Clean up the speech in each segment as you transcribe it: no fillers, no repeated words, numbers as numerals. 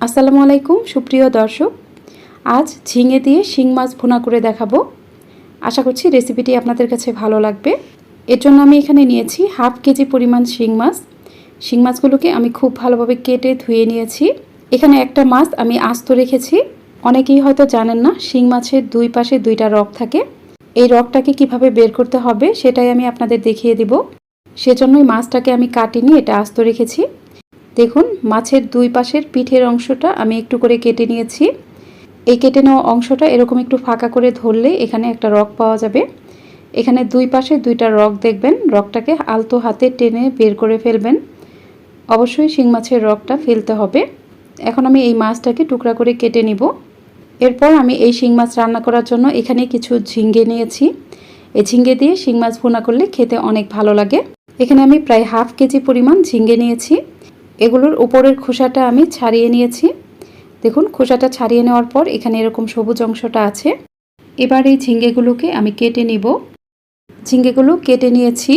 আসসালামু আলাইকুম সুপ্রিয় দর্শক, আজ ঝিঙে দিয়ে শিং মাছ ভুনা করে দেখাবো। আশা করছি রেসিপিটি আপনাদের কাছে ভালো লাগবে। এর জন্য আমি এখানে নিয়েছি হাফ কেজি পরিমাণ শিং মাছ। শিং মাছগুলোকে আমি খুব ভালোভাবে কেটে ধুয়ে নিয়েছি। এখানে একটা মাছ আমি আস্ত রেখেছি। অনেকেই হয়তো জানেন না শিং মাছের দুই পাশে দুইটা রগ থাকে। এই রগটাকে কিভাবে বের করতে হবে সেটাই আমি আপনাদের দেখিয়ে দিব। সেজন্যই মাছটাকে আমি কাটিনি, এটা আস্ত রেখেছি। দেখুন, মাছের দুই পাশের পিঠের অংশটা আমি একটু করে কেটে নিয়েছি। এই কেটে নেওয়া অংশটা এরকম একটু ফাঁকা করে ধরলে এখানে একটা রগ পাওয়া যাবে। এখানে দুই পাশে দুইটা রগ দেখবেন, রগটাকে আলতো হাতে টেনে বের করে ফেলবেন। অবশ্যই শিং মাছের রগটা ফেলতে হবে। এখন আমি এই মাছটাকে টুকরা করে কেটে নিব। এরপর আমি এই শিং মাছ রান্না করার জন্য এখানে কিছু ঝিঙ্গে নিয়েছি। এই ঝিঙ্গে দিয়ে শিং মাছ ভুনা করলে খেতে অনেক ভালো লাগে। এখানে আমি প্রায় হাফ কেজি পরিমাণ ঝিঙ্গে নিয়েছি। এগুলোর উপরের খোসাটা আমি ছাড়িয়ে নিয়েছি। দেখুন, খোসাটা ছাড়িয়ে নেওয়ার পর এখানে এরকম সবুজ অংশটা আছে। এবার এই ঝিঙ্গেগুলোকে আমি কেটে নিব। ঝিঙ্গেগুলো কেটে নিয়েছি।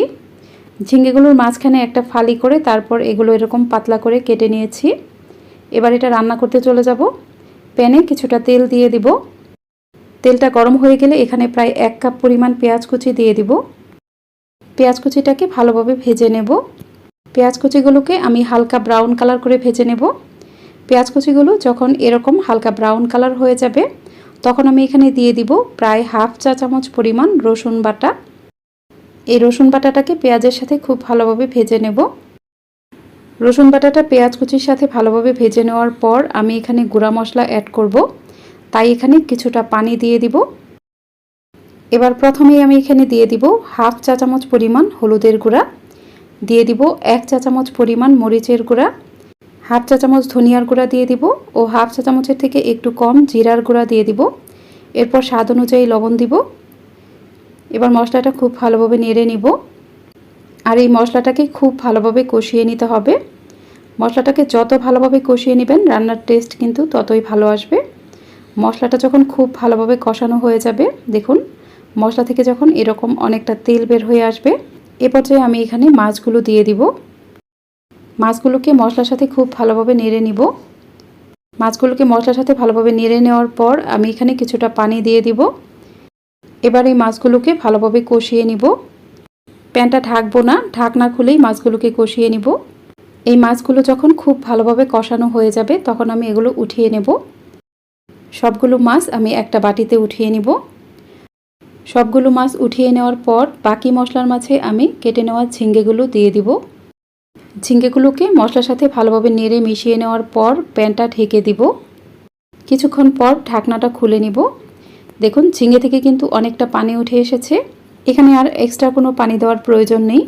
ঝিঙ্গেগুলোর মাঝখানে একটা ফালি করে তারপর এগুলো এরকম পাতলা করে কেটে নিয়েছি। এবার এটা রান্না করতে চলে যাব। প্যানে কিছুটা তেল দিয়ে দিব। তেলটা গরম হয়ে গেলে এখানে প্রায় 1 কাপ পরিমাণ পেঁয়াজ কুচি দিয়ে দিব। পেঁয়াজ কুচিটাকে ভালোভাবে ভেজে নেব। পেঁয়াজ কুচিগুলোকে আমি হালকা ব্রাউন কালার করে ভেজে নেব। পেঁয়াজ কুচিগুলো যখন এরকম হালকা ব্রাউন কালার হয়ে যাবে তখন আমি এখানে দিয়ে দিব প্রায় হাফ চা চামচ পরিমাণ রসুন বাটা। এই রসুন বাটাটাকে পেঁয়াজের সাথে খুব ভালোভাবে ভেজে নেব। রসুন বাটাটা পেঁয়াজ কুচির সাথে ভালোভাবে ভেজে নেওয়ার পর আমি এখানে গুঁড়া মশলা অ্যাড করব, তাই এখানে কিছুটা পানি দিয়ে দিব। এবার প্রথমেই আমি এখানে দিয়ে দিব হাফ চা চামচ পরিমাণ হলুদের গুঁড়া, দিয়ে দিব 1 চা চামচ পরিমাণ মরিচের গুঁড়া, হাফ চা চামচ ধনিয়ার গুঁড়া দিয়ে দিব ও হাফ চা চামচের থেকে একটু কম জিরার গুঁড়া দিয়ে দিব। এরপর স্বাদ অনুযায়ী লবণ দিব। এবার মশলাটা খুব ভালোভাবে নেড়ে নিব। আর এই মশলাটাকে খুব ভালোভাবে কষিয়ে নিতে হবে। মশলাটাকে যত ভালোভাবে কষিয়ে নেবেন রান্নার টেস্ট কিন্তু ততই ভালো আসবে। মশলাটা যখন খুব ভালোভাবে কষানো হয়ে যাবে, দেখুন মশলা থেকে যখন এরকম অনেকটা তেল বের হয়ে আসবে, এ পর্যায়ে আমি এখানে মাছগুলো দিয়ে দিব। মাছগুলোকে মশলার সাথে খুব ভালোভাবে নেড়ে নিব। মাছগুলোকে মশলার সাথে ভালোভাবে নেড়ে নেওয়ার পর আমি এখানে কিছুটা পানি দিয়ে দিব। এবার এই মাছগুলোকে ভালোভাবে কষিয়ে নিব। প্যানটা ঢাকবো না, ঢাকনা খুলেই মাছগুলোকে কষিয়ে নিব। এই মাছগুলো যখন খুব ভালোভাবে কষানো হয়ে যাবে তখন আমি এগুলো উঠিয়ে নেব। সবগুলো মাছ আমি একটা বাটিতে উঠিয়ে নিব। সবগুলো মাছ উঠিয়ে নেওয়ার পর বাকি মশলার মাঝে আমি কেটে নেওয়া ঝিঙ্গেগুলো দিয়ে দিব। ঝিঙ্গেগুলোকে মশলার সাথে ভালোভাবে নেড়ে মিশিয়ে নেওয়ার পর প্যানটা ঢেকে দিব। কিছুক্ষণ পর ঢাকনাটা খুলে নিব। দেখুন, ঝিঙ্গে থেকে কিন্তু অনেকটা পানি উঠে এসেছে। এখানে আর এক্সট্রা কোনো পানি দেওয়ার প্রয়োজন নেই।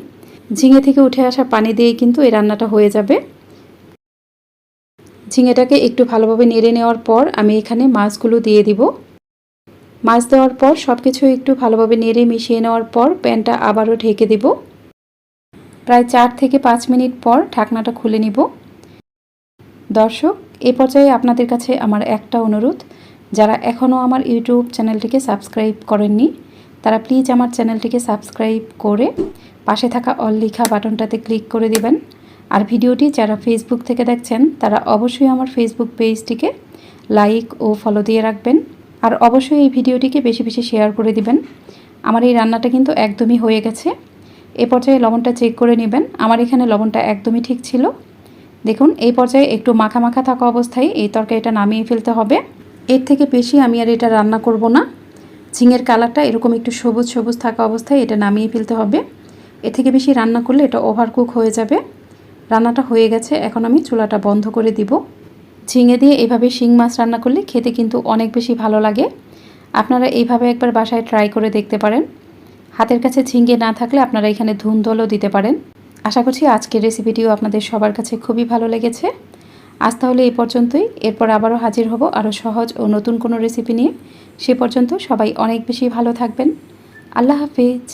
ঝিঙে থেকে উঠে আসা পানি দিয়েই কিন্তু এই রান্নাটা হয়ে যাবে। ঝিঙেটাকে একটু ভালোভাবে নেড়ে নেওয়ার পর আমি এখানে মাছগুলো দিয়ে দিব। মাছ দেওয়ার পর সব কিছু একটু ভালোভাবে নেড়ে মিশিয়ে নেওয়ার পর প্যানটা আবারও ঢেকে দিব। প্রায় 4 থেকে 5 মিনিট পর ঢাকনাটা খুলে নিব। দর্শক, এই পর্যায়ে আপনাদের কাছে আমার একটা অনুরোধ, যারা এখনও আমার ইউটিউব চ্যানেলটিকে সাবস্ক্রাইব করেননি তারা প্লিজ আমার চ্যানেলটিকে সাবস্ক্রাইব করে পাশে থাকা অল লেখা বাটনটাতে ক্লিক করে দিবেন। আর ভিডিওটি যারা ফেসবুক থেকে দেখছেন তারা অবশ্যই আমার ফেসবুক পেজটিকে লাইক ও ফলো দিয়ে রাখবেন। আর অবশ্যই এই ভিডিওটিকে বেশি বেশি শেয়ার করে দিবেন। আমার এই রান্নাটা কিন্তু একদমই হয়ে গেছে। এ পর্যায়ে লবণটা চেক করে নেবেন। আমার এখানে লবণটা একদমই ঠিক ছিল। দেখুন, এই পর্যায়ে একটু মাখা মাখা থাকা অবস্থায় এই তরকারিটা নামিয়ে ফেলতে হবে। এর থেকে বেশি আমি আর এটা রান্না করব না। ঝিঙের কালারটা এরকম একটু সবুজ সবুজ থাকা অবস্থায় এটা নামিয়ে ফেলতে হবে। এর থেকে বেশি রান্না করলে এটা ওভারকুক হয়ে যাবে। রান্নাটা হয়ে গেছে, এখন আমি চুলাটা বন্ধ করে দিব। ঝিঙে দিয়ে এভাবে শিং মাছ রান্না করলে খেতে কিন্তু অনেক বেশি ভালো লাগে। আপনারা এইভাবে একবার বাসায় ট্রাই করে দেখতে পারেন। হাতের কাছে ঝিঙে না থাকলে আপনারা এখানে ধুন্দলও দিতে পারেন। আশা করছি আজকের রেসিপিটিও আপনাদের সবার কাছে খুবই ভালো লেগেছে। আজ তাহলে এই পর্যন্তই। এরপর আবারও হাজির হব আরও সহজ ও নতুন কোনো রেসিপি নিয়ে। সে পর্যন্ত সবাই অনেক বেশি ভালো থাকবেন। আল্লাহ হাফেজ।